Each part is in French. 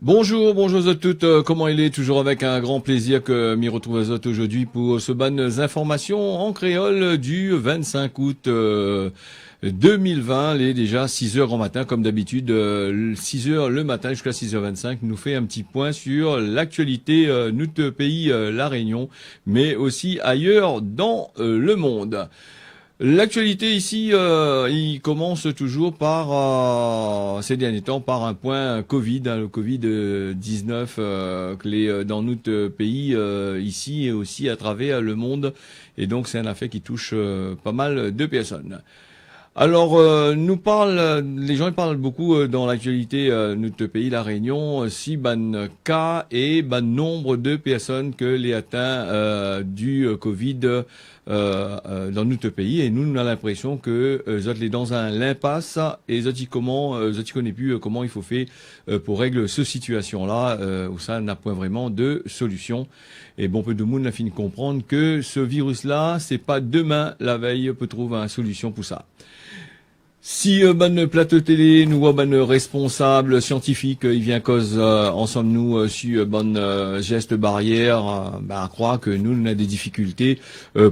Bonjour, bonjour à toutes. Comment il est? Toujours avec un grand plaisir que m'y retrouve à autres aujourd'hui pour ce bonnes informations en créole du 25 août 2020. Il est déjà 6 heures en matin, comme d'habitude, 6 heures le matin jusqu'à 6h25. Nous fait un petit point sur l'actualité, notre pays, la Réunion, mais aussi ailleurs dans le monde. L'actualité ici, il commence toujours par, ces derniers temps, par un point Covid, le Covid-19 dans notre pays ici et aussi à travers le monde. Et donc c'est un affaire qui touche pas mal de personnes. Alors, les gens ils parlent beaucoup dans l'actualité notre pays, la Réunion, si ban cas et ban nombre de personnes que les atteints du Covid dans notre pays. Et nous, on a l'impression que autres les dans un l'impasse et autres ils connaissent plus comment il faut faire pour régler cette situation-là où ça n'a point vraiment de solution. Et bon, peu de monde a fini de comprendre que ce virus-là, c'est pas demain la veille peut trouver une solution pour ça. Si ban plateau télé, nous voit ban responsable scientifique, il vient cause ensemble nous sur ban geste barrière, à croire que nous on a des difficultés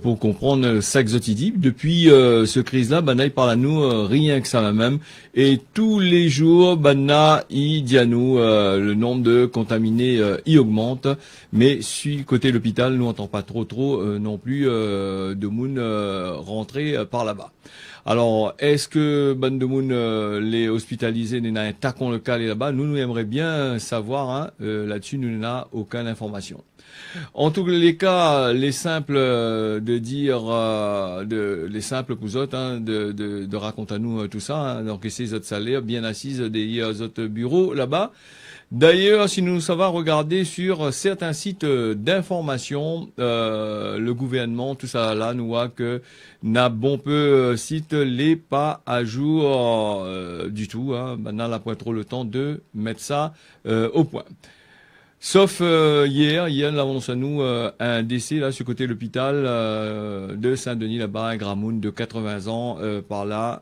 pour comprendre ça dit. Depuis ce crise-là, ban il parle à nous rien que ça même. Et tous les jours, ban il dit à nous le nombre de contaminés y augmente, mais côté l'hôpital, nous on entend pas trop non plus de monde rentrer par là-bas. Alors, est-ce que Ban de Moun les hospitalisés n'a tacon le cas là-bas? Nous aimerions bien savoir. Là-dessus, nous n'avons aucune information. En tous les cas, les simples de dire, les simples pour autres, de raconter à nous tout ça. Donc, ces autres salaires bien assises des autres bureaux là-bas. D'ailleurs, si nous savons regarder sur certains sites d'information, le gouvernement, tout ça là, nous voit que n'a bon peu site les pas à jour du tout. Maintenant, on n'a pas trop le temps de mettre ça au point. Sauf hier, nous avons à nous un décès là sur côté de l'hôpital de Saint-Denis là-bas, un Gramoun de 80 ans par là,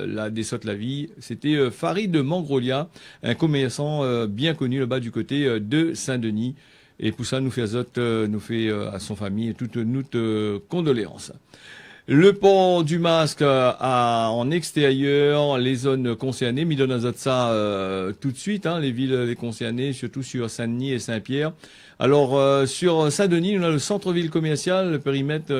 la déçote la vie. C'était Farid Mangrolia, un commerçant bien connu là-bas du côté de Saint-Denis. Et pour ça, nous fait à son famille toutes nos condoléances. Le port du masque en extérieur, les zones concernées, mis dans ça tout de suite, les villes les concernées, surtout sur Saint-Denis et Saint-Pierre. Alors sur Saint-Denis, on a le centre-ville commercial, le périmètre,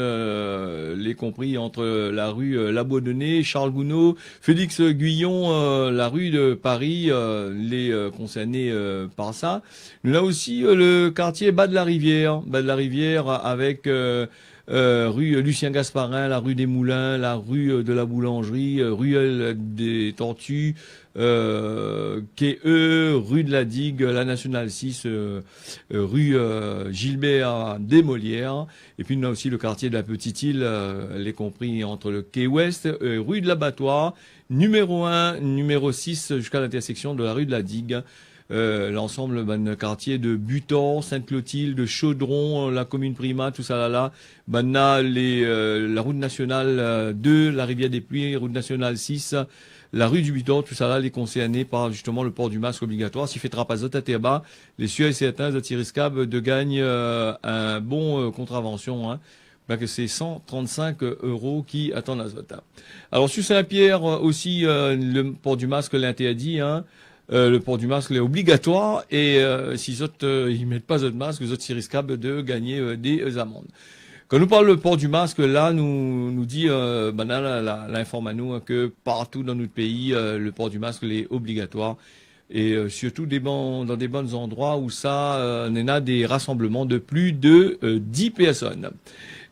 les compris entre la rue Labourdonnais, Charles Gounod, Félix Guyon, la rue de Paris, les concernés par ça. On a aussi le quartier Bas de la Rivière avec rue Lucien Gasparin, la rue des Moulins, la rue de la Boulangerie, ruelle des Tortues, quai E, rue de la Digue, la Nationale 6, rue Gilbert des Molières. Et puis on a aussi le quartier de la Petite Île, les compris entre le quai Ouest, rue de l'Abattoir, numéro 1, numéro 6 jusqu'à l'intersection de la rue de la Digue. L'ensemble quartier de Butor, Sainte-Clotilde, de Chaudron, la commune Prima, tout ça là. La route nationale 2, la rivière des Pluies, route nationale 6, la rue du Butor, tout ça là, les concernés par justement le port du masque obligatoire. S'il fait trapazot à Terba, les cieux et certains de risquables de gagner un bon contravention. Que c'est 135 € qui attendent la zota. Alors sur Saint-Pierre aussi, le port du masque l'interdit. Le port du masque est obligatoire et si les autres ils mettent pas de masque, les autres sont risquables de gagner des amendes. Quand nous parle le port du masque, là nous dit l'informe à nous que partout dans notre pays le port du masque est obligatoire et surtout dans des bons endroits où ça on a des rassemblements de plus de 10 personnes.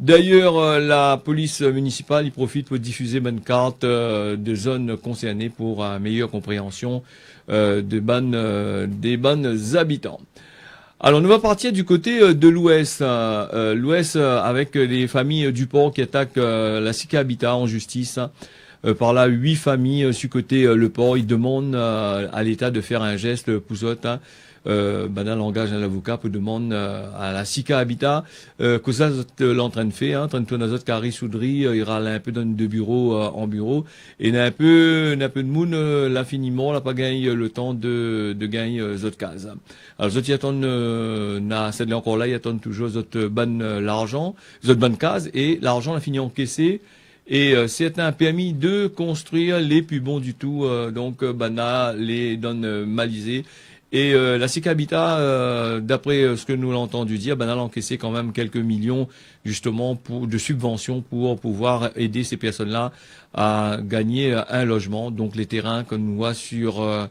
D'ailleurs, la police municipale y profite pour diffuser une carte de zones concernées pour une meilleure compréhension des bonnes habitants. Alors, nous allons partir du côté de l'Ouest. L'Ouest avec les familles du port qui attaquent la SICA Habitat en justice. par là 8 familles sur côté le port. Ils demandent à l'État de faire un geste pour eux, hein. Dans le langage d'un avocat, pour demander à la SICA Habitat que ça l'entrain de faire, hein, train de tourner autres carré soudry, il ira un peu dans de bureau en bureau, et il y a un peu de monde l'infiniment, là pas gagné le temps de gagner autres cases. Alors autres ils attendent c'est encore là, ils attendent toujours autres l'argent, autres bonnes cases, et l'argent l'a fini encaissé. Et c'est un permis de construire les plus bons du tout, donc Bana les donne malisés. Et la SICA Habitat, d'après ce que nous l'avons entendu dire, elle a encaissé quand même quelques millions justement de subventions pour pouvoir aider ces personnes-là à gagner un logement. Donc les terrains que nous voit sur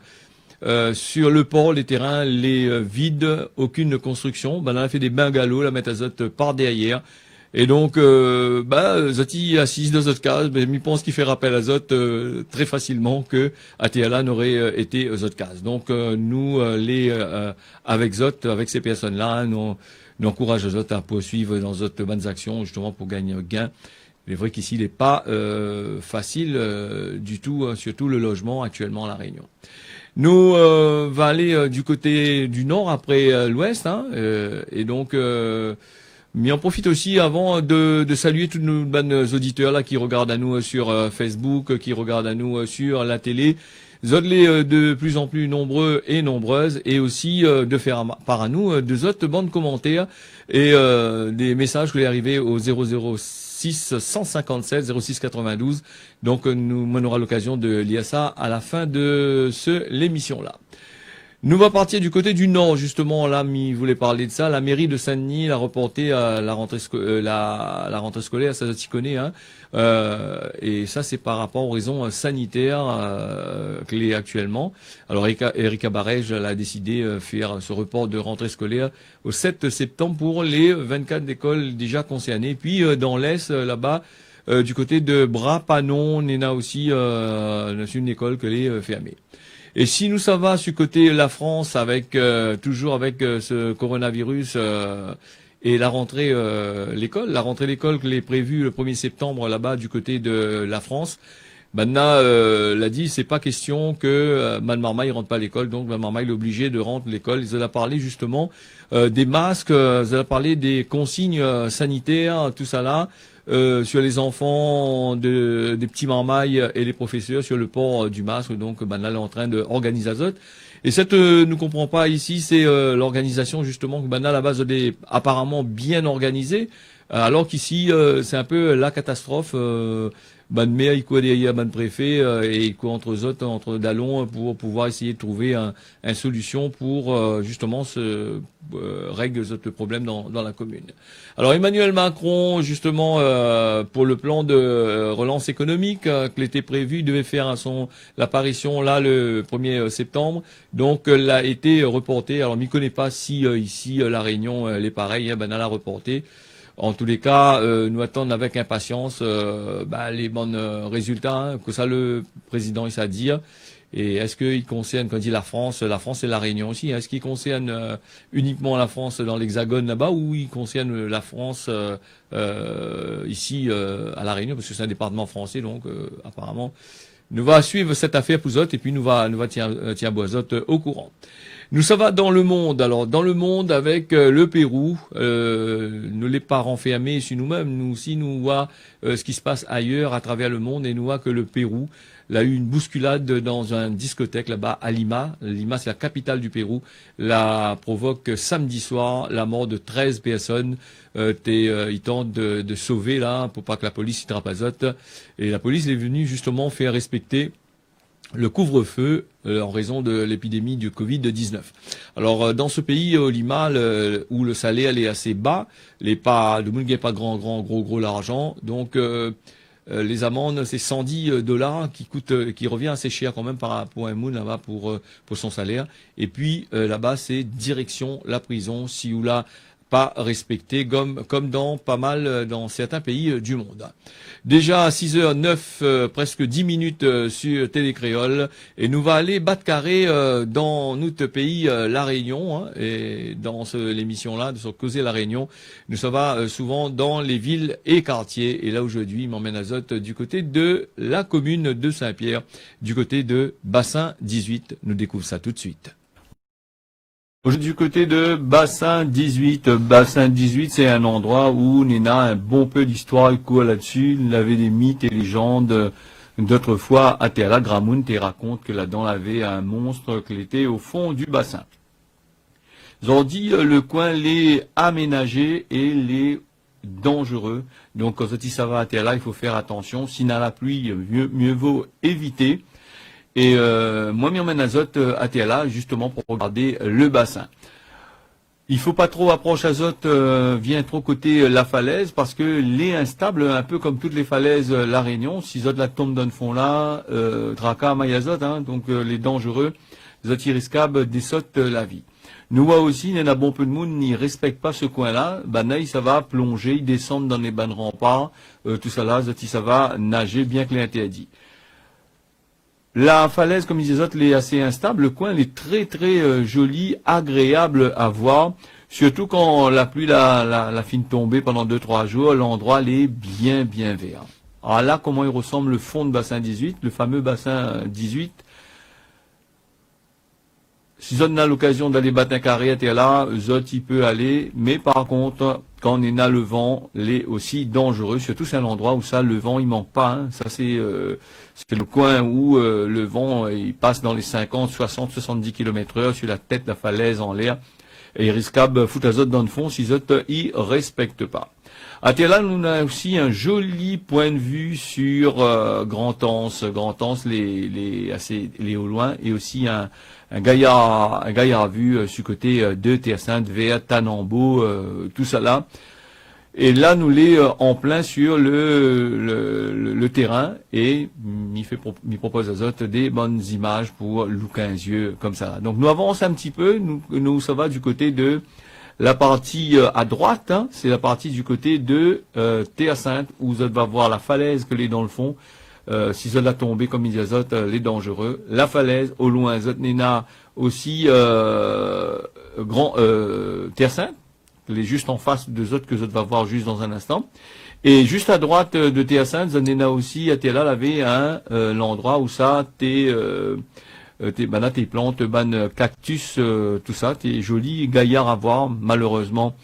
le port, les terrains, les vides, aucune construction. Elle a fait des bungalows, la mettre azote par derrière. Et donc, Zoti assise dans cette case, mais je pense qu'il fait rappel à Zot très facilement que ATLA n'aurait été Zot case. Donc, nous, avec Zot, avec ces personnes-là, nous encourageons Zot à poursuivre dans Zot bonnes actions, justement pour gagner un gain. Il est vrai qu'ici, il n'est pas facile du tout, surtout le logement actuellement à La Réunion. Nous va aller du côté du nord après l'ouest, hein, et donc. Mais on profite aussi avant de saluer tous nos bonnes auditeurs là qui regardent à nous sur Facebook, qui regardent à nous sur la télé. Zodley de plus en plus nombreux et nombreuses, et aussi de faire part à nous de autres bandes commentaires et des messages qui sont arrivés au 006 157 06 92. Donc on aura l'occasion de lire ça à la fin de l'émission là. Nous va partir du côté du nord, justement, là, il voulait parler de ça. La mairie de Saint-Denis l'a reporté à la rentrée scolaire, ça s'y connaît, hein. Et ça, c'est par rapport aux raisons sanitaires, clés actuellement. Alors, Erika Barège a décidé de faire ce report de rentrée scolaire au 7 septembre pour les 24 écoles déjà concernées. Puis, dans l'Est, là-bas, du côté de Bras-Panon, on a aussi, une école qui est fermée. Et si nous ça va sur côté la France avec toujours avec ce coronavirus et la rentrée l'école qui est prévue le 1er septembre là-bas du côté de la France. Maintenant l'a dit, c'est pas question que Mme Marmaille rentre pas à l'école, donc Mme Marmaille est obligée de rentrer à l'école. Ils ont parlé justement des masques, ils ont parlé des consignes sanitaires, tout ça là. Sur les enfants des petits marmailles et les professeurs sur le port du masque. Donc, là, elle est en train d'organiser Azot. Et cette, ne comprend pas ici, c'est l'organisation justement que à la base est apparemment bien organisée, alors qu'ici c'est un peu la catastrophe. Maire, il court derrière préfet et il court entre autres, entre Dallon pour pouvoir essayer de trouver une solution pour justement régler ce problème dans la commune. Alors Emmanuel Macron, justement, pour le plan de relance économique qui était prévu, il devait faire l'apparition là le 1er septembre. Donc l'a été reporté. Alors, on ne connaît pas si ici la Réunion est pareil, elle a reporté. En tous les cas, nous attendons avec impatience les bons résultats, hein, que ça le président il s'a dire. Et est-ce qu'il concerne, quand il dit la France et la Réunion aussi, hein, est-ce qu'il concerne uniquement la France dans l'Hexagone là-bas, ou il concerne la France ici à la Réunion, parce que c'est un département français, donc apparemment nous va suivre cette affaire pour autres, et puis nous va tiens Boisot au courant. Nous ça va dans le monde. Alors dans le monde avec le Pérou, nous les pas renfermés sur nous-mêmes, nous aussi nous voit ce qui se passe ailleurs à travers le monde, et nous voit que le Pérou a eu une bousculade dans une discothèque là-bas à Lima. Lima, c'est la capitale du Pérou. La provoque samedi soir la mort de 13 personnes. Ils tentent de sauver là pour pas que la police y trapazote. Et la police est venue justement faire respecter le couvre-feu en raison de l'épidémie du Covid-19. Alors dans ce pays, Lima, où le salaire est assez bas, le monde ne gagne pas gros l'argent, donc les amendes c'est $110 qui revient assez cher quand même par rapport à un monde là-bas pour son salaire. Et puis là-bas c'est direction la prison, si ou là pas respecté comme dans pas mal dans certains pays du monde. Déjà à 6h09, presque 10 minutes sur Télécréole, et nous va aller battre carré dans notre pays, La Réunion, hein, et dans l'émission-là, de Causer La Réunion, nous sommes souvent dans les villes et quartiers, et là aujourd'hui, il m'emmène à Zot du côté de la commune de Saint-Pierre, du côté de Bassin 18. Nous découvrons ça tout de suite. Du côté de Bassin 18, c'est un endroit où on a un bon peu d'histoire court là-dessus. Il y avait des mythes et légendes d'autrefois. À Terra Gramoun te raconte que là-dedans il y avait un monstre qui était au fond du bassin. Ils ont dit le coin les aménagé et les dangereux. Donc quand ça va à Terra, il faut faire attention. S'il y a la pluie, mieux vaut éviter. Et moi, je m'emmène à Zot à Téala, justement pour regarder le bassin. Il faut pas trop approcher à Zot, vient trop côté la falaise, parce que les instables, un peu comme toutes les falaises La Réunion, si Zot la tombe dans le fond là, Draka, Mayazot, hein, donc les dangereux, Zot risquables des sautes la vie. Nous voit aussi, il y en a bon peu de monde, n'y respecte pas ce coin-là, Banaï, ça va plonger, ils descendent dans les bancs remparts, tout ça là, Zot, ça va nager, bien que l'interdit. La falaise, comme disait autres, est assez instable. Le coin est très très joli, agréable à voir. Surtout quand la pluie la fin de tomber pendant 2-3 jours, l'endroit est bien vert. Alors là, comment il ressemble le fond de bassin 18, le fameux bassin 18. Si Zot a l'occasion d'aller battre un carré, t'es là, Zot il peut aller, mais par contre, quand on est le vent, l'est aussi dangereux, surtout c'est un endroit où ça, le vent il manque pas, hein. Ça c'est le coin où le vent il passe dans les 50, 60, 70 km/h sur la tête de la falaise en l'air, et il risquable foutre à Zot dans le fond si Zot y respecte pas. À Téla, nous avons aussi un joli point de vue sur Grand-Anse, les au loin, et aussi un gaillard vu sur côté de Terre-Sainte vers Tanambo, tout ça là. Et là, nous l'est en plein sur le terrain, et m'y propose à Zot des bonnes images pour louquer un yeux comme ça. Donc nous avançons un petit peu, nous ça va du côté de la partie à droite, hein, c'est la partie du côté de Terre-Sainte, où Zot va voir la falaise que l'est dans le fond. Si Zot a tombé, comme il dit Zot, les dangereux. La falaise, au loin, Zot Nena aussi Terre-Sainte, elle est juste en face de Zot que Zot va voir juste dans un instant. Et juste à droite de Terre-Sainte, Zot Nena aussi, à Téla, avait l'endroit où ça tes plantes, cactus, tout ça, tes jolis gaillards à voir. Malheureusement,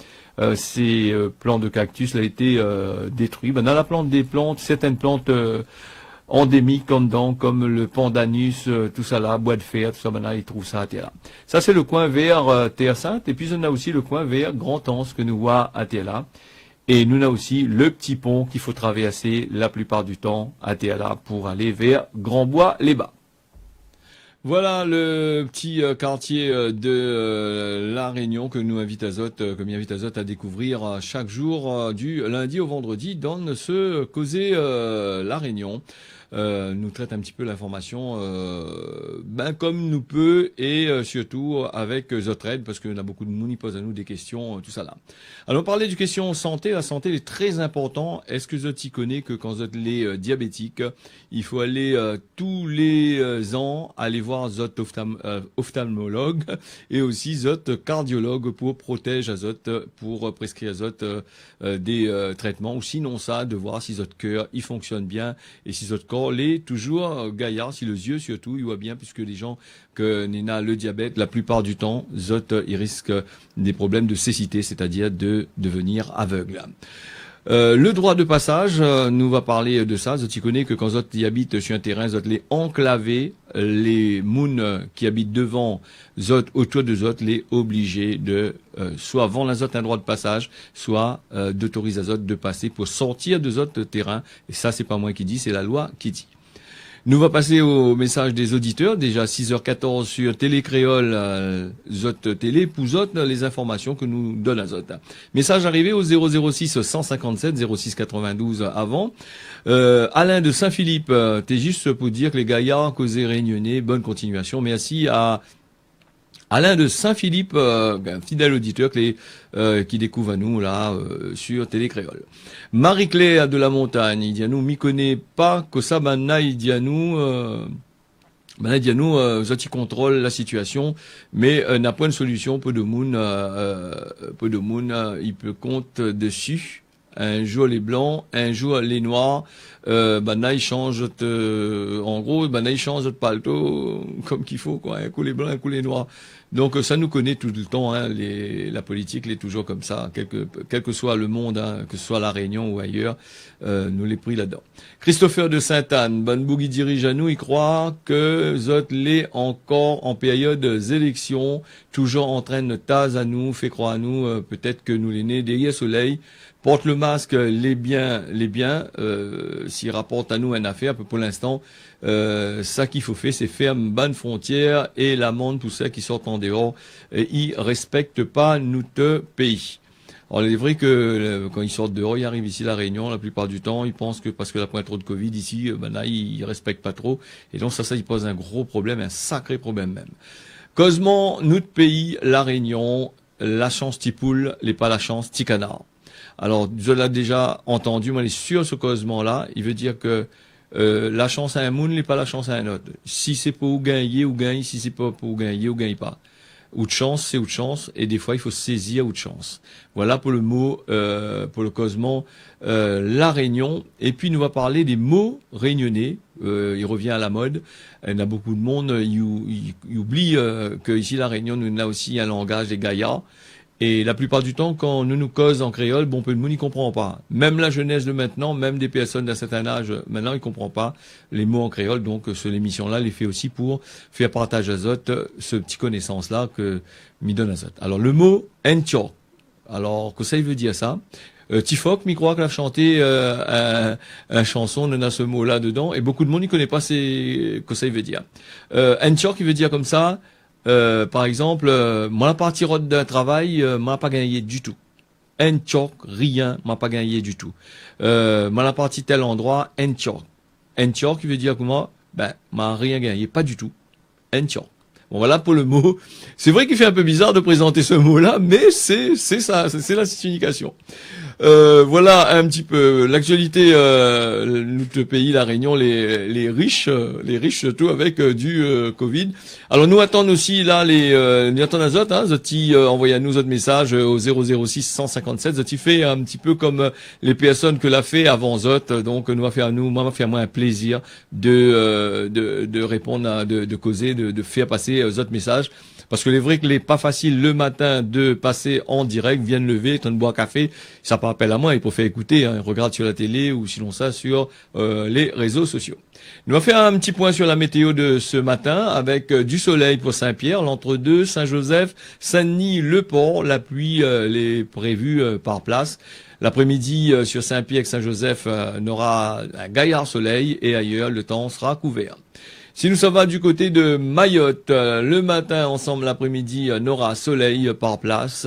ces plants de cactus ont été détruits. Dans la plante des plantes, certaines plantes endémiques comme le pandanus, tout ça là, bois de fer, tout ça, ils trouvent ça à terre là. Ça c'est le coin vers Terre-Sainte, et puis on a aussi le coin vers Grand-Anse que nous voit à terre là. Et nous avons aussi le petit pont qu'il faut traverser la plupart du temps à terre là pour aller vers Grand-Bois-les-Bas. Voilà le petit quartier de La Réunion que nous invite Zot, que m'invite Zot à découvrir chaque jour du lundi au vendredi dans ce Causer La Réunion. Nous traite un petit peu l'information comme nous peut, et surtout avec Zotred, parce qu'on a beaucoup de monde qui posent à nous des questions, tout ça là. Alors parler du question santé, la santé est très important. Est-ce que Zot y connaît que quand Zot est diabétique, il faut aller tous les ans aller voir Zot ophtalmologue et aussi Zot cardiologue pour protéger à Zot, pour prescrire à Zot des traitements, ou sinon ça, de voir si Zot cœur il fonctionne bien et si Zot corps l'est toujours gaillard, si le yeux surtout il voit bien, puisque les gens que n'a le diabète, la plupart du temps, Zot ils risquent des problèmes de cécité, c'est-à-dire de devenir aveugle. Le droit de passage, nous va parler de ça. Zot y connaît que quand Zot y habite sur un terrain, Zot les enclavé, les mouns qui habitent devant Zot, autour de Zot, les obligés de soit vendre à Zot un droit de passage, soit d'autoriser à Zot de passer pour sortir de Zot terrain. Et ça, c'est pas moi qui dis, c'est la loi qui dit. Nous va passer au message des auditeurs. Déjà 6h14 sur Télécréole, Zot Télé, pour Zot, les informations que nous donne à Zot. Message arrivé au 006 157 06 92 avant. Alain de Saint-Philippe, t'es juste pour dire que les gaillards causés réunionnais, bonne continuation. Merci à Alain de Saint-Philippe, un fidèle auditeur qui découvre à nous là sur Télé Créole. Marie-Claire de la Montagne, il dit à nous, m'y connaît pas que ça, maintenant il dit à nous, Zoti contrôle la situation, mais n'a pas une solution. Peu de monde, il peut compte dessus. Un jour les blancs, un jour les noirs. Ils changent, en gros, ils changent de paletot comme qu'il faut, quoi. Un coup les blancs, un coup les noirs. Donc ça nous connaît tout le temps, hein, la politique, elle est toujours comme ça, quel que soit le monde, hein, que ce soit la Réunion ou ailleurs, nous les pris là-dedans. Christopher de Sainte-Anne, Bonne Bougui dirige à nous, il croit que Zot l'est encore en période élections, toujours en train de taser à nous, fait croire à nous, peut-être que nous les nés derrière soleil, porte le masque, les biens, s'il rapporte à nous une affaire, pour l'instant, ça qu'il faut faire, c'est faire une bonne frontière et l'amende, tout ça qui sort en dehors, ils respectent pas notre pays. Alors, il est vrai que quand ils sortent dehors, ils arrivent ici à La Réunion, la plupart du temps, ils pensent que parce que la pointe trop de Covid ici, là, ils respectent pas trop. Et donc, ça, il pose un gros problème, un sacré problème même. Cosement, notre pays, La Réunion, la chance t'y poule, les pas la chance t'y canard. Alors, je l'ai déjà entendu, moi, sur ce causement-là, il veut dire que la chance à un monde n'est pas la chance à un autre. Si c'est pour gagner, ou gagne, si c'est pas pour gagner, ou gagne pas. Ou de chance, c'est ou de chance, et des fois, il faut saisir ou de chance. Voilà pour le mot, pour le causement, la Réunion. Et puis, nous va parler des mots réunionnais. Il revient à la mode. Il y a beaucoup de monde, il oublie que ici, la Réunion, nous avons aussi un langage des gaillards. Et la plupart du temps, quand nous causons en créole, peu de monde n'y comprend pas. Même la jeunesse de maintenant, même des personnes d'un certain âge, maintenant, ils comprennent pas les mots en créole. Donc, cette émission-là, les fait aussi pour faire partage à Zot, ce petit connaissance-là que m'y donne à Zot. Alors, le mot Entiok. Alors, que ça, il veut dire ça? Tifok, m'y croit qu'il a chanté un chanson, on a ce mot-là dedans, et beaucoup de monde n'y connaît pas que ça, il veut dire. Entiok, il veut dire comme ça. Par exemple, moi la partie d'un travail, m'a pas gagné du tout. Un tchok, rien, m'a pas gagné du tout. Moi la partie tel endroit, un tchok. Un tchok, qui veut dire comment? M'a rien gagné, pas du tout. Un tchok. Bon voilà pour le mot. C'est vrai qu'il fait un peu bizarre de présenter ce mot-là, mais c'est ça, c'est la signification. Voilà un petit peu l'actualité notre pays, la Réunion, les riches surtout avec du Covid. Alors nous attendons aussi là nous attendons à Zot, hein, Zoti envoyez à nous autres messages au 006 157. Zoti fait un petit peu comme les personnes que l'a fait avant Zot. Donc nous va faire moi un plaisir de répondre de causer, de faire passer Zot message. Parce que c'est vrai qu'il n'est pas facile le matin de passer en direct, viennent lever, t'en boire café, ça pas appel à moi, il faut faire écouter, hein, regarde sur la télé ou sinon ça sur les réseaux sociaux. Nous allons faire un petit point sur la météo de ce matin avec du soleil pour Saint-Pierre, l'entre-deux, Saint-Joseph, Saint-Denis, Le Port, la pluie les prévue par place. L'après-midi sur Saint-Pierre et Saint-Joseph n'aura un gaillard soleil et ailleurs le temps sera couvert. Si nous sommes du côté de Mayotte, le matin, ensemble, l'après-midi, n'aura soleil par place.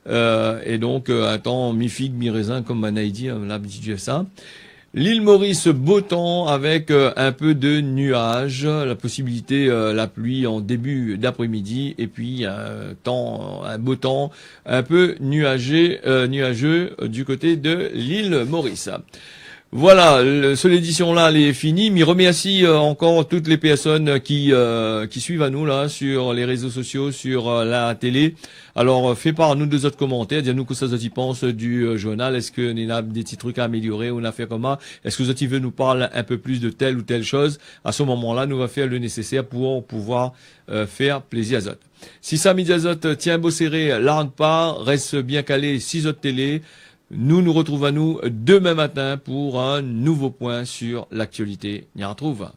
Et donc, un temps mi-figue, mi-raisin, comme Manaïdi, l'habitude ça. L'île Maurice, beau temps avec un peu de nuages, la possibilité, la pluie en début d'après-midi, et puis un beau temps un peu nuageux du côté de l'île Maurice. Voilà, cette édition-là, elle est finie. Mais remercie encore toutes les personnes qui suivent à nous là sur les réseaux sociaux, sur la télé. Alors, fais part à nous deux autres commentaires. Dis-nous que ça vous y pense du journal. Est-ce que y a des petits trucs à améliorer ou on a fait comment? Est-ce que vous veut nous parler un peu plus de telle ou telle chose? À ce moment-là, nous va faire le nécessaire pour pouvoir faire plaisir à Zot. Si ça, midi à Zot, tiens beau serré, largue pas, reste bien calé, 6 autres télé. Nous retrouvons demain matin pour un nouveau point sur l'actualité. On y retrouve.